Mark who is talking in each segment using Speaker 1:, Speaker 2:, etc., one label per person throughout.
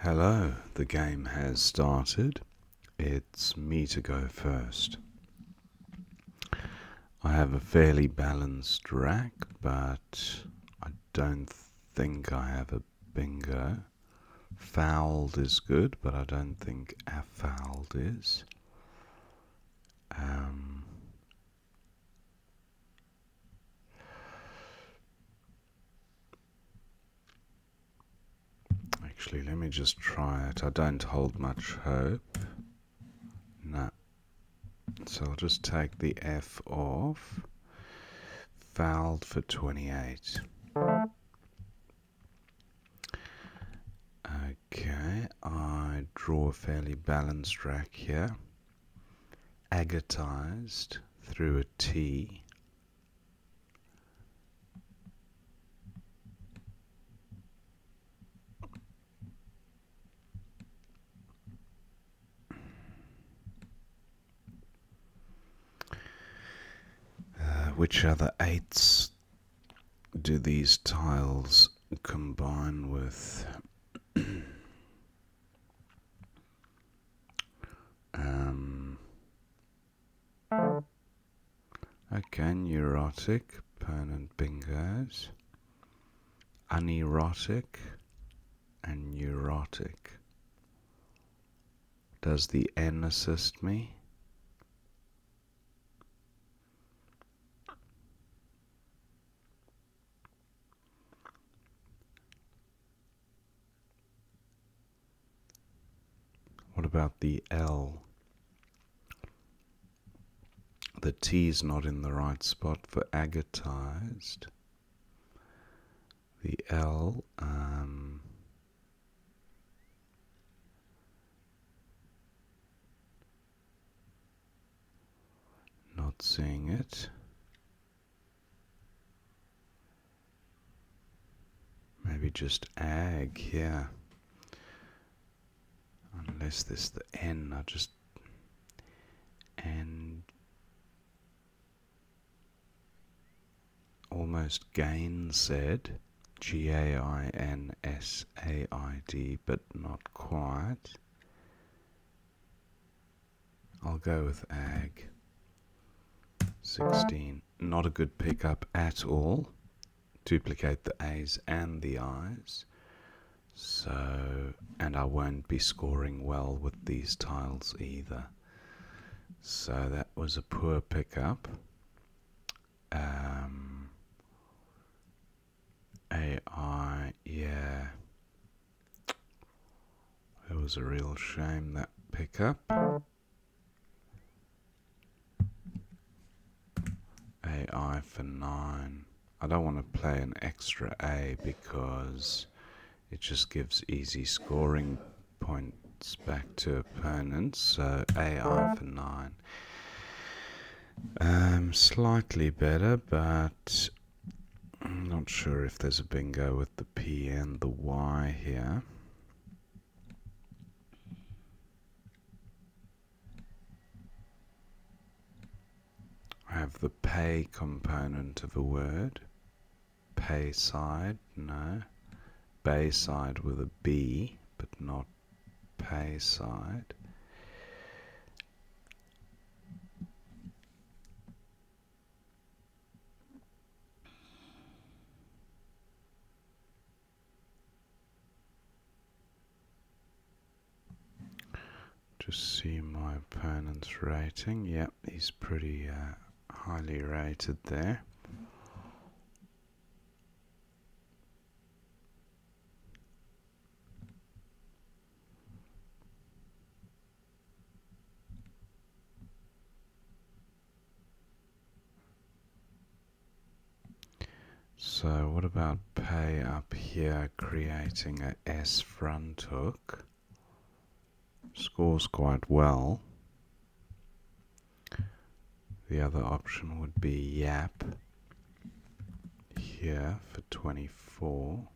Speaker 1: Hello, the game has started. It's me to go first. I have a fairly balanced rack, but I don't think I have a bingo. Fouled is good, but I don't think a fouled is. Actually, let me just try it. I don't hold much hope. No. So I'll just take the F off. Fouled for 28. Okay, I draw a fairly balanced rack here. Agatized through a T. Which other eights do these tiles combine with? Okay, neurotic, opponent bingos. Unerotic and neurotic. Does the N assist me? What about the L? The T's not in the right spot for agatized. The L, not seeing it. Maybe just ag here. Unless there's the N, I just and almost gainsaid, Gainsaid, but not quite. I'll go with ag. 16. Not a good pickup at all. Duplicate the A's and the I's. So, and I won't be scoring well with these tiles either. So that was a poor pickup. AI, yeah. It was a real shame, that pickup. AI for 9. I don't want to play an extra A because it just gives easy scoring points back to opponents. So AI for 9. Slightly better, but I'm not sure if there's a bingo with the P and the Y here. I have the pay component of a word. Pay side, no. Bay side with a B, but not pay side. Just see my opponent's rating. Yep, he's pretty highly rated there. So what about pay up here, creating a S front hook? Scores quite well. The other option would be yap here for 24.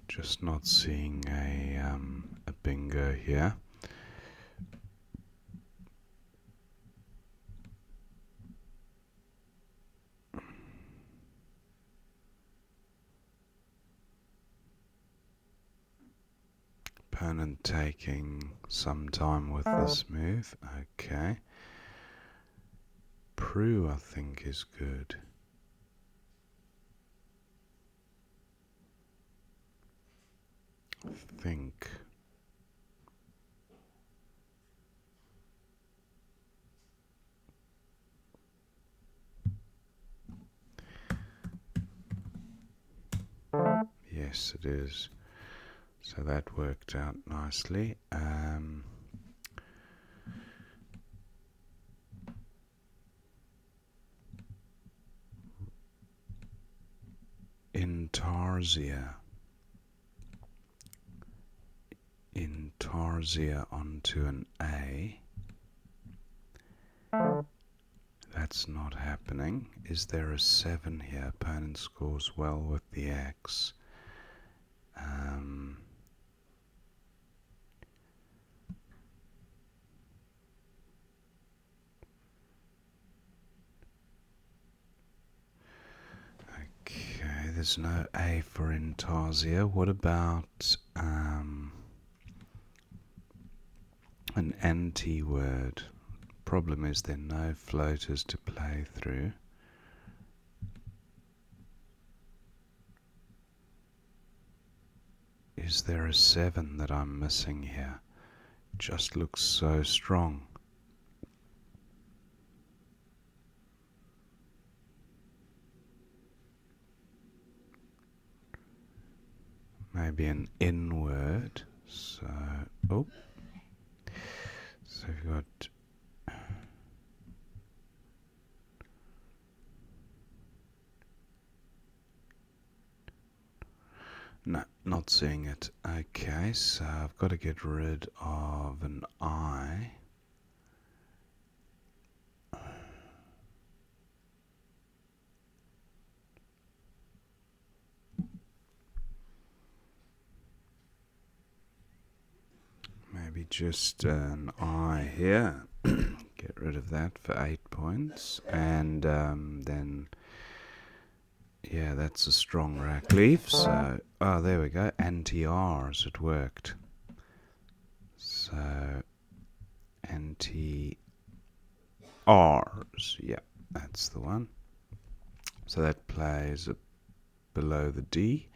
Speaker 1: Just not seeing a bingo here. Opponent taking some time with this move. Okay. Prue, I think, is good. I think. Yes, it is. So that worked out nicely. Intarsia. Intarsia onto an A. That's not happening. Is there a 7 here? Opponent scores well with the X. Okay, there's no A for Intarsia. What about an anti-word? Problem is there are no floaters to play through. Is there a 7 that I'm missing here? Just looks so strong. Maybe an N word. So, oh. So we've got no, not seeing it. Okay, so I've got to get rid of an I. Maybe just an I here. Get rid of that for 8 points. And then, yeah, that's a strong rack leaf. So, oh, there we go. Anti-R's, it worked. So, anti-R's, yeah, that's the one. So that plays below the D.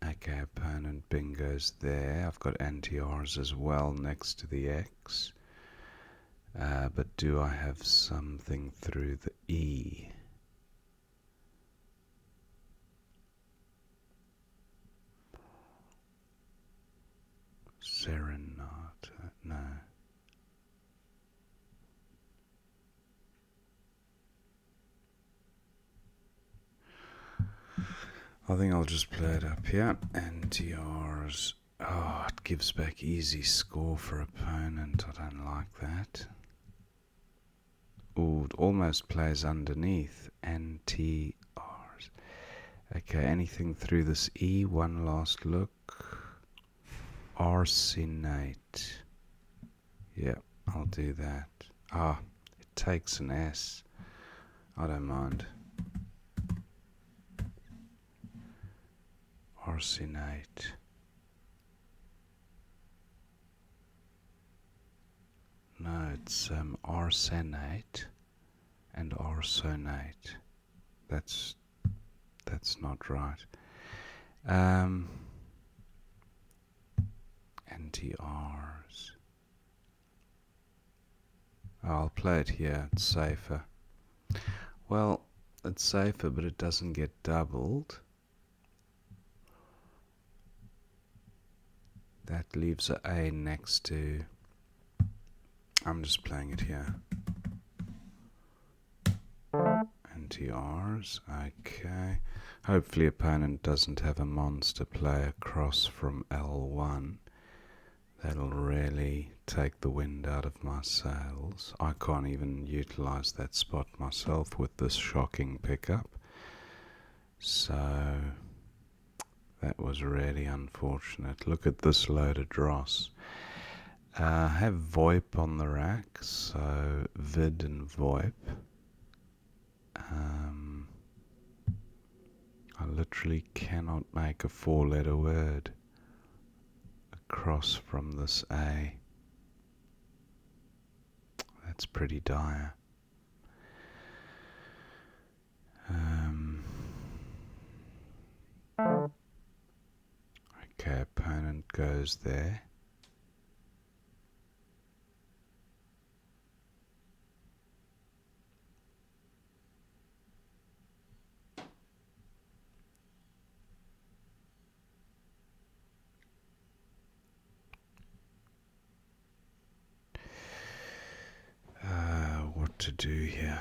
Speaker 1: Okay, opponent bingo's there. I've got anti-R's as well next to the X. But do I have something through the E? Serenata, no. I think I'll just play it up here. Anti-R's. Oh, it gives back easy score for opponent. I don't like that. Ooh, it almost plays underneath. Anti-R's. Okay, anything through this E? One last look. Arsenate. Yeah, I'll do that. Ah, it takes an S. I don't mind. Arsenate. No, it's arsenate and arsonate. That's not right. Anti-R's. I'll play it here. It's safer. Well, it's safer, but it doesn't get doubled. That leaves A next to... I'm just playing it here. Anti-R's. Okay. Hopefully opponent doesn't have a monster play across from L1. That'll really take the wind out of my sails. I can't even utilize that spot myself with this shocking pickup. So that was really unfortunate. Look at this loaded dross. I have VoIP on the rack, so vid and VoIP. I literally cannot make a 4-letter word. across from this A. That's pretty dire. Okay, opponent goes there. What to do here?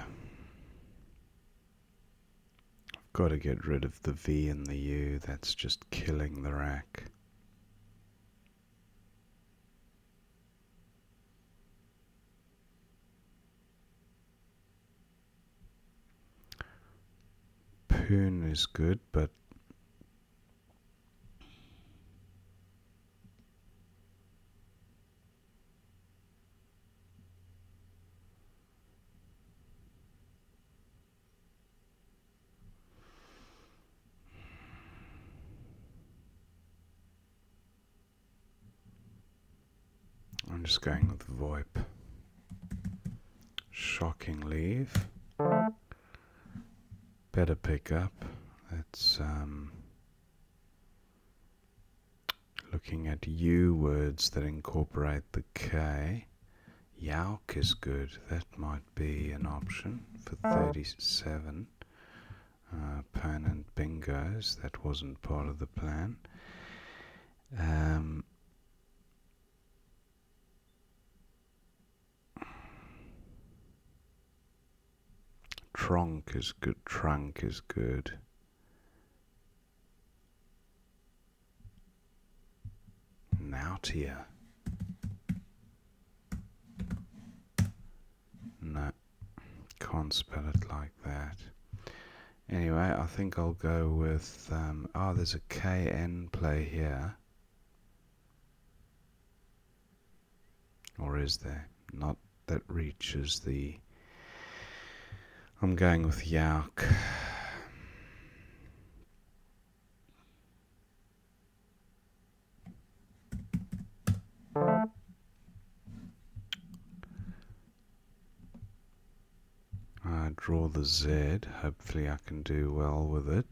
Speaker 1: I've got to get rid of the V and the U. That's just killing the rack. Poon is good, but I'm just going with VoIP. Shocking leave. Better pick up. That's looking at U words that incorporate the K. Yauk is good. That might be an option for 37. Opponent bingos. That wasn't part of the plan. Tronk is good. Trunk is good. Nautia. No, can't spell it like that. Anyway, I think I'll go with, there's a KN play here. Or is there? Not that reaches the... I'm going with Yauk. I draw the Z. Hopefully I can do well with it.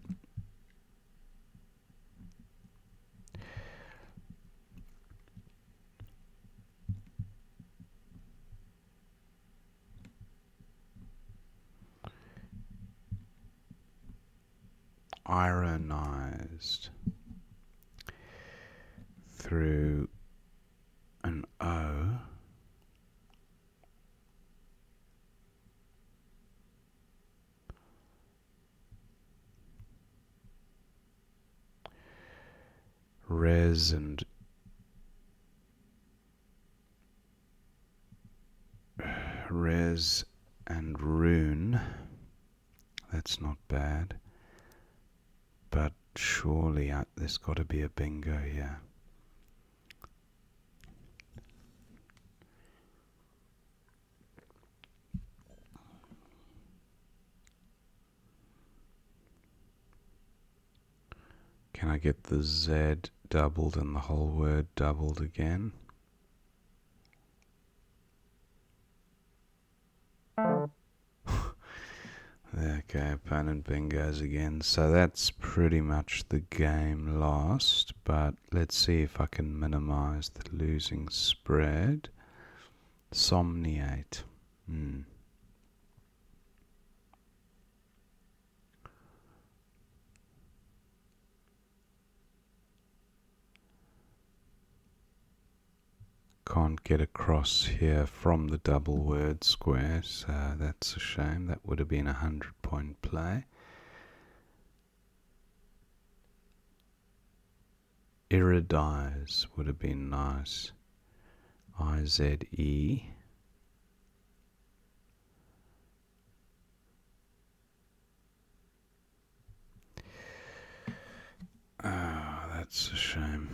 Speaker 1: Ironized through an O. Res and rune. That's not bad. But surely there's got to be a bingo here. Can I get the Z doubled and the whole word doubled again? Okay, opponent bingos again. So that's pretty much the game lost, but let's see if I can minimize the losing spread. Somniate. Can't get across here from the double word square, so that's a shame. That would have been a 100-point play. Iridize would have been nice. IZE. Oh, that's a shame.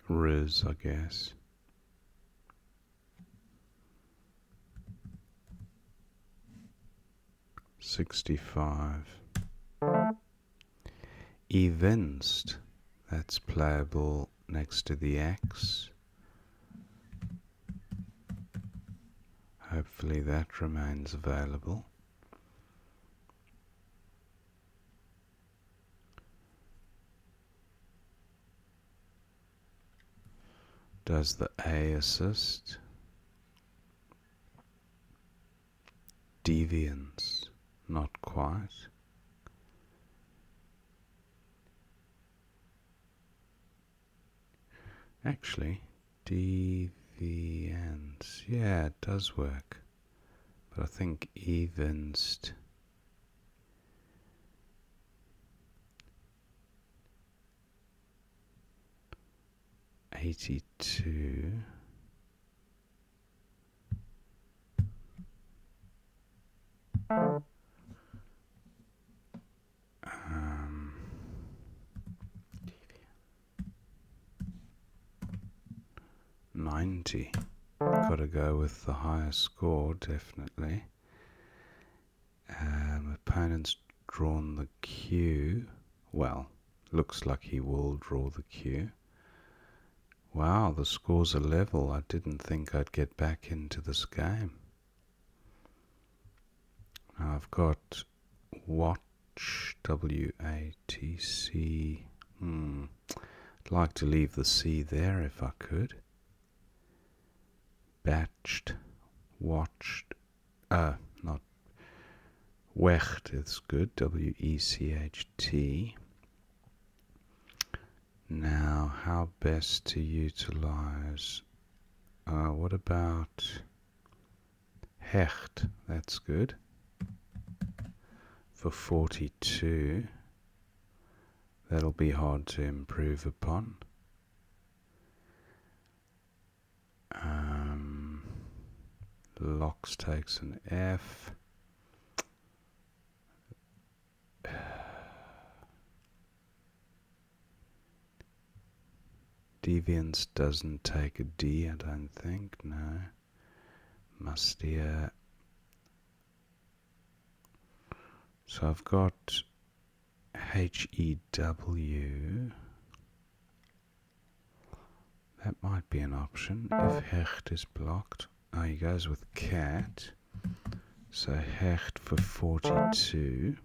Speaker 1: Riz, I guess. $65. evinced. That's playable next to the X. Hopefully that remains available. Does the A assist? Deviance, not quite. Actually, deviance, yeah, it does work. But I think evinced. $82. 90. Gotta go with the higher score, definitely. Opponent's drawn the Q. Well, looks like he will draw the Q. Wow, the scores are level. I didn't think I'd get back into this game. Now I've got watch, W-A-T-C. I'd like to leave the C there if I could. Batched, watched, not wecht is good, W-E-C-H-T. Now, how best to utilize, what about hecht? That's good. For 42, that'll be hard to improve upon. Locks takes an F. Deviance doesn't take a D, I don't think, no. Mustier. So I've got H-E-W. That might be an option if hecht is blocked. Oh, he goes with cat. So hecht for 42.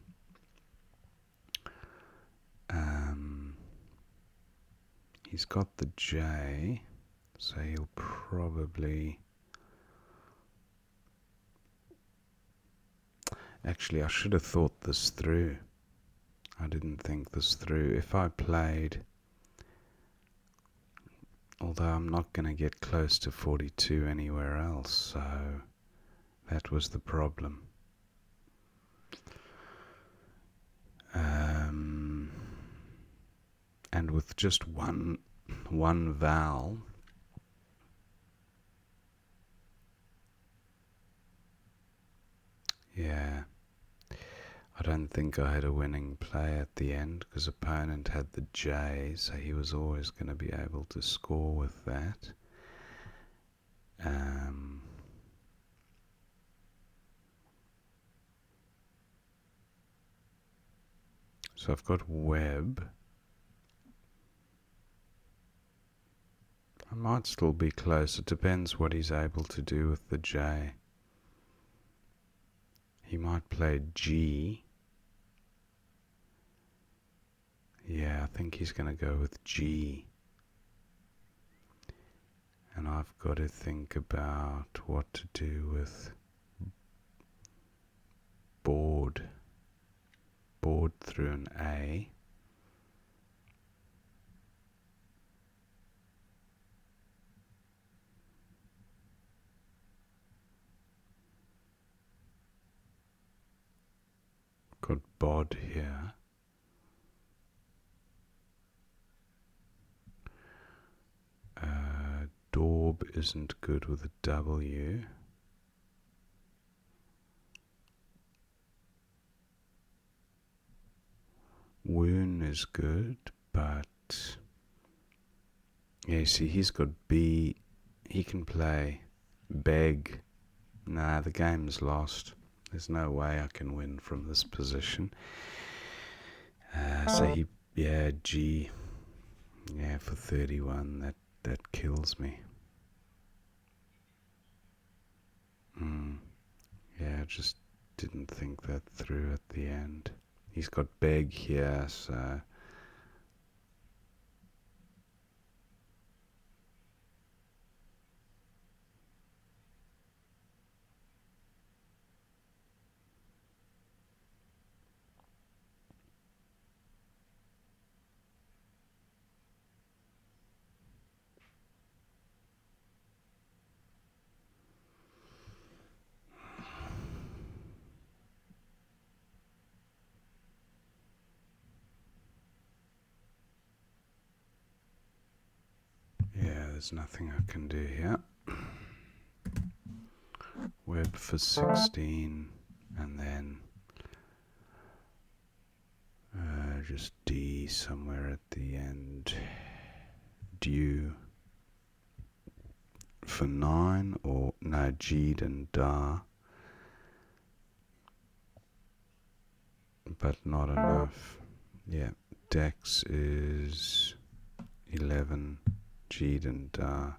Speaker 1: He's got the J, so he'll probably... Actually, I should have thought this through. I didn't think this through. If I played... Although I'm not going to get close to 42 anywhere else, so that was the problem. And with just one vowel, yeah, I don't think I had a winning play at the end because opponent had the J, so he was always going to be able to score with that. So I've got web. I might still be close. It depends what he's able to do with the J. He might play G. Yeah, I think he's going to go with G. And I've got to think about what to do with board. Board through an A. Got bod here. Daub isn't good with a W. Woon is good, but yeah, see, he's got B. He can play beg. Nah, the game's lost. There's no way I can win from this position. So he Yeah, G. Yeah, for 31, that kills me. Yeah, I just didn't think that through at the end. He's got beg here, so yeah, there's nothing I can do here. Web for 16, and then just D somewhere at the end. Due for 9, or no, G'd and Da, but not enough. Yeah, Dex is 11, G'd and Da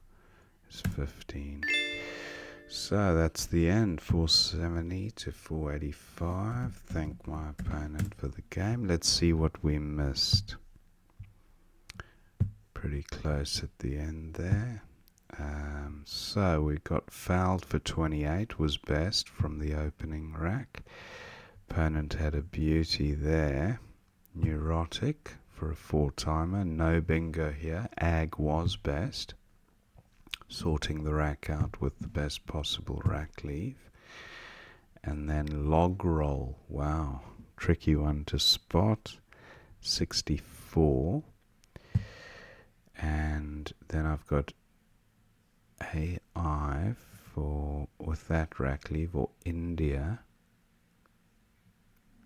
Speaker 1: is 15. So that's the end, 470 to 485. Thank my opponent for the game. Let's see what we missed. Pretty close at the end there. So we got fouled for 28, was best from the opening rack. Opponent had a beauty there. Neurotic for a 4-timer. No bingo here. Ag was best. Sorting the rack out with the best possible rack leave. And then log roll. Wow. Tricky one to spot. 64. And then I've got AI for with that rack leave, or India.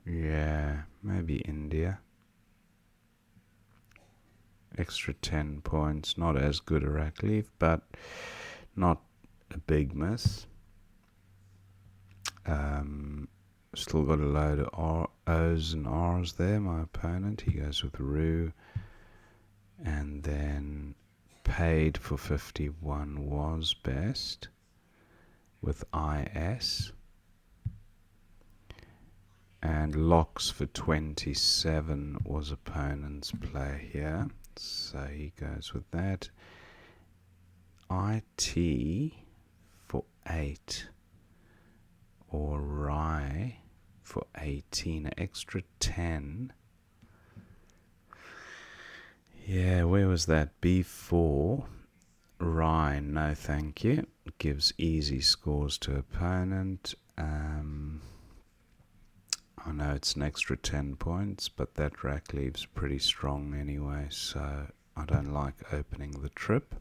Speaker 1: Yeah, maybe India. Extra 10 points. Not as good a rack leave, but not a big miss. Still got a load of O's and R's there, my opponent. He goes with Roo. And then paid for 51 was best with IS. And locks for 27 was opponent's play here. So he goes with that. IT for 8. Or Rye for 18. Extra 10. Yeah, where was that? B4. Rye, no thank you. Gives easy scores to opponent. I know it's an extra 10 points, but that rack leaves pretty strong anyway, so I don't like opening the trip.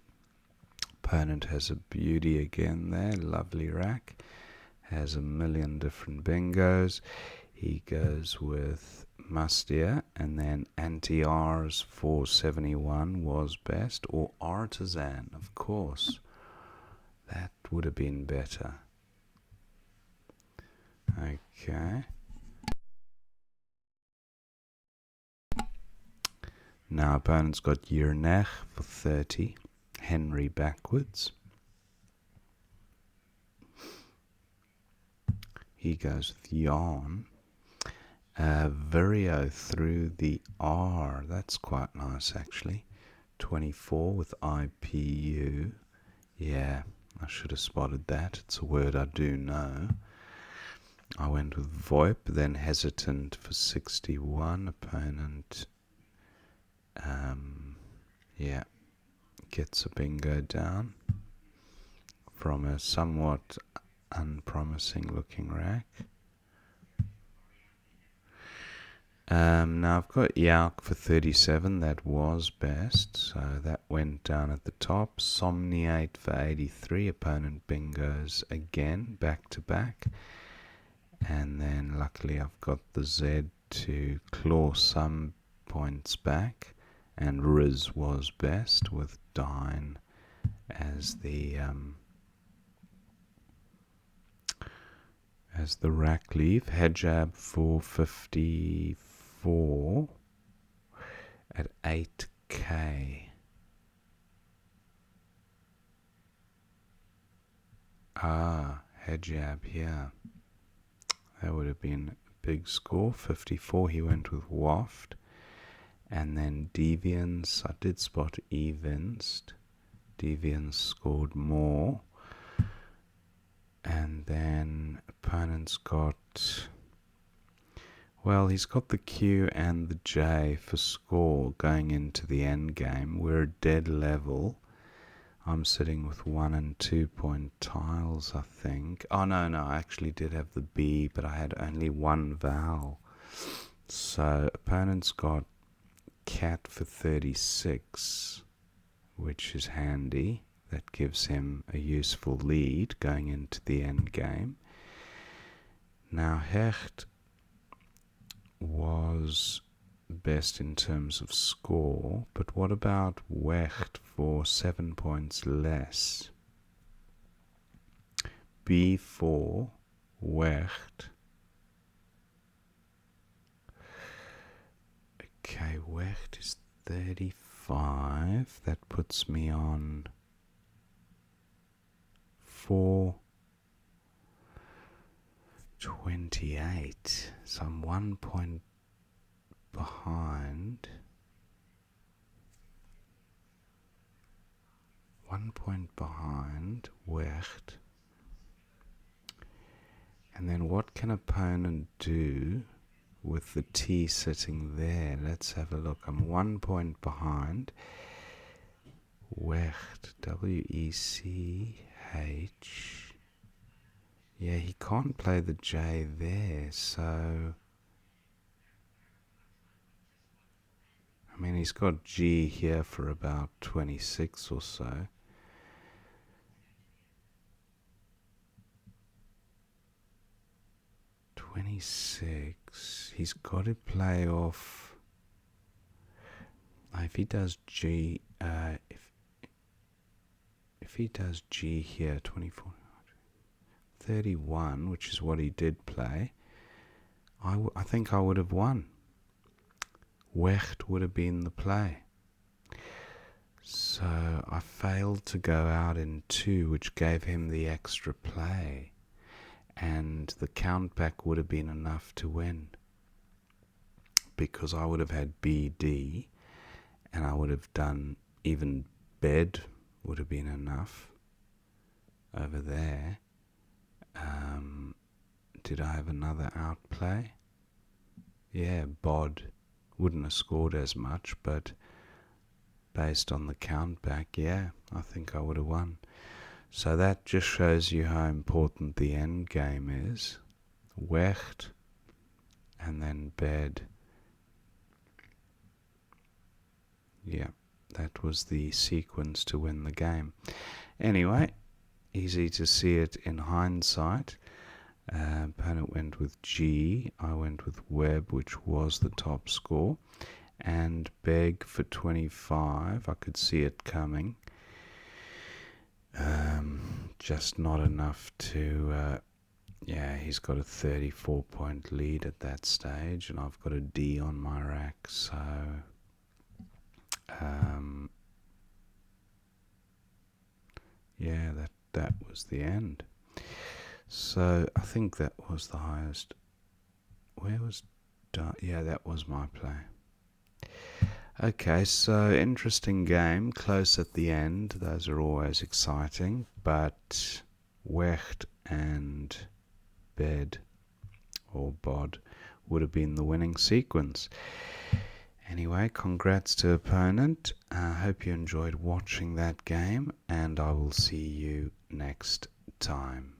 Speaker 1: Opponent has a beauty again there, lovely rack. Has a million different bingos. He goes with Mustia, and then Anti-R's 471 was best, or Artisan, of course. That would have been better. Okay. Now opponent's got Yernech for 30. Henry backwards. He goes with Yarn. Virio through the R. That's quite nice, actually. 24 with IPU. Yeah, I should have spotted that. It's a word I do know. I went with VoIP, then Hesitant for 61. Opponent, yeah, gets a bingo down from a somewhat unpromising looking rack. Now I've got Yauk for 37, that was best, so that went down at the top. Somniate for 83, opponent bingos again, back to back. And then luckily I've got the Z to claw some points back, and Riz was best with Dine as the rack leave. Hijab for 54, at 8k. Head jab here. That would have been a big score. 54, he went with waft. And then deviance, I did spot evinced. Deviance scored more. And then opponent's got, well, he's got the Q and the J for score going into the end game. We're dead level. I'm sitting with 1 and 2 point tiles, I think. Oh, no, I actually did have the B, but I had only one vowel. So opponent's got cat for 36, which is handy. That gives him a useful lead going into the end game. Now Hecht was best in terms of score, but what about Wecht for 7 points less? B4 Wecht. Okay, Wecht is 35. That puts me on 428. So I'm 1 point behind. 1 point behind Wecht. And then what can opponent do with the T sitting there? Let's have a look. I'm 1 point behind. Wecht, W-E-C-H. Yeah, he can't play the J there, so... I mean, he's got G here for about 26 or so. He's got to play off. If he does G, if he does G here, 24, 31, which is what he did play, I think I would have won. Wecht would have been the play. So I failed to go out in 2, which gave him the extra play. And the countback would have been enough to win, because I would have had BD, and I would have done, even bed would have been enough over there. Did I have another outplay? Yeah, bod wouldn't have scored as much, but based on the countback, yeah, I think I would have won. So that just shows you how important the end game is. Wecht and then bed. Yeah, that was the sequence to win the game. Anyway, easy to see it in hindsight. Opponent went with G, I went with Webb, which was the top score, and Beg for 25. I could see it coming. Just not enough to, he's got a 34 point lead at that stage, and I've got a D on my rack, so that was the end. So I think that was the highest. Where was that was my play. Okay, so interesting game, close at the end. Those are always exciting, but Wecht and Bed or Bod would have been the winning sequence. Anyway, congrats to opponent. I hope you enjoyed watching that game, and I will see you next time.